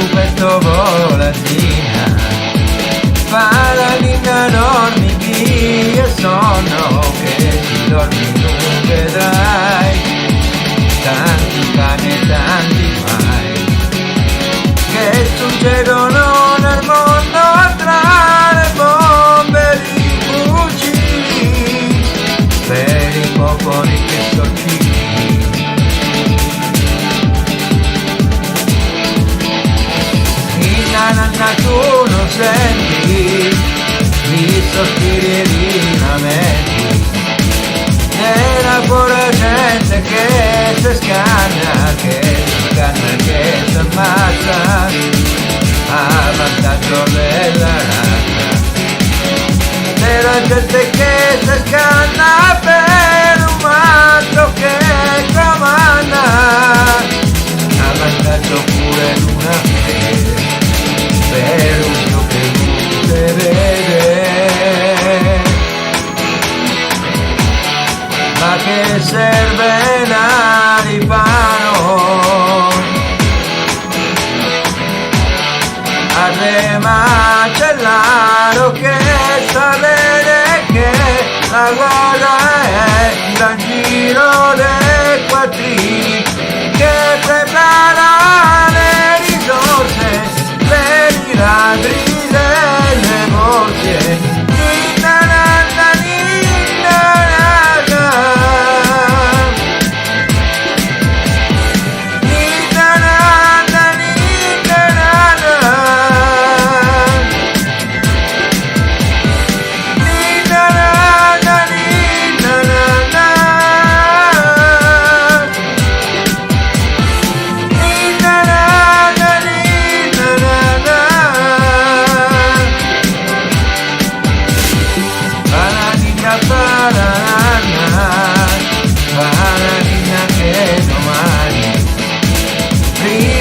petto volatina, paladina dormi via sonno, che si dormi non vedrai tanti cani e tanti mai che succedono nel mondo tra le bombe e i fucili per i popoli che sorcicli. Tu non senti i sospiri e i lamenti della povera gente che si scanna, che si ammazza a vantaggio della razza, della gente che si scanna per un matto che comanda a vantaggio pure di una fede, per un Dio che non si vede. Ma che serve l'Aripano a te macellaro che sapere che la guarda è dal giro dei quattrini che prepara le risorse per i ladri delle voce.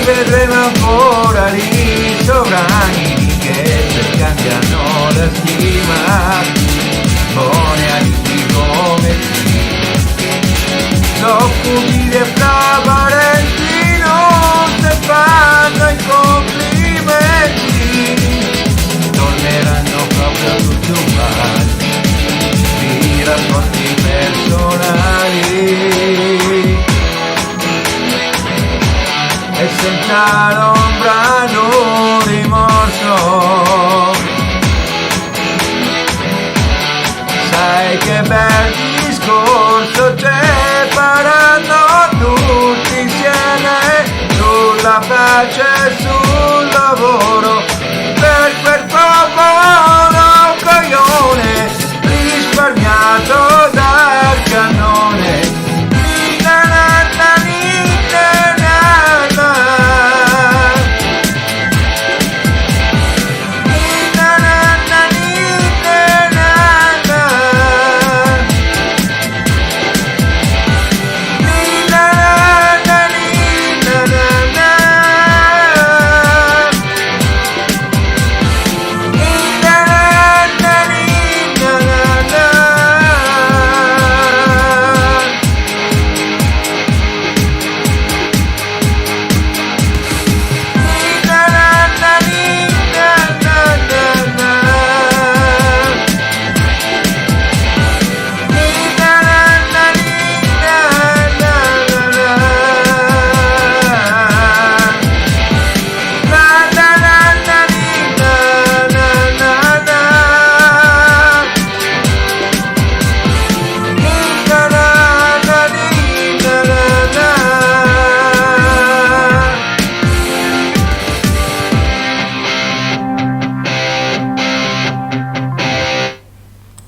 Vedremo ancora i sovrani che si scambiano la stima, buoni amici come l'occupiti e fra parenti non si fanno i complimenti, torneranno proprio tutti uguali i rapporti personali e senza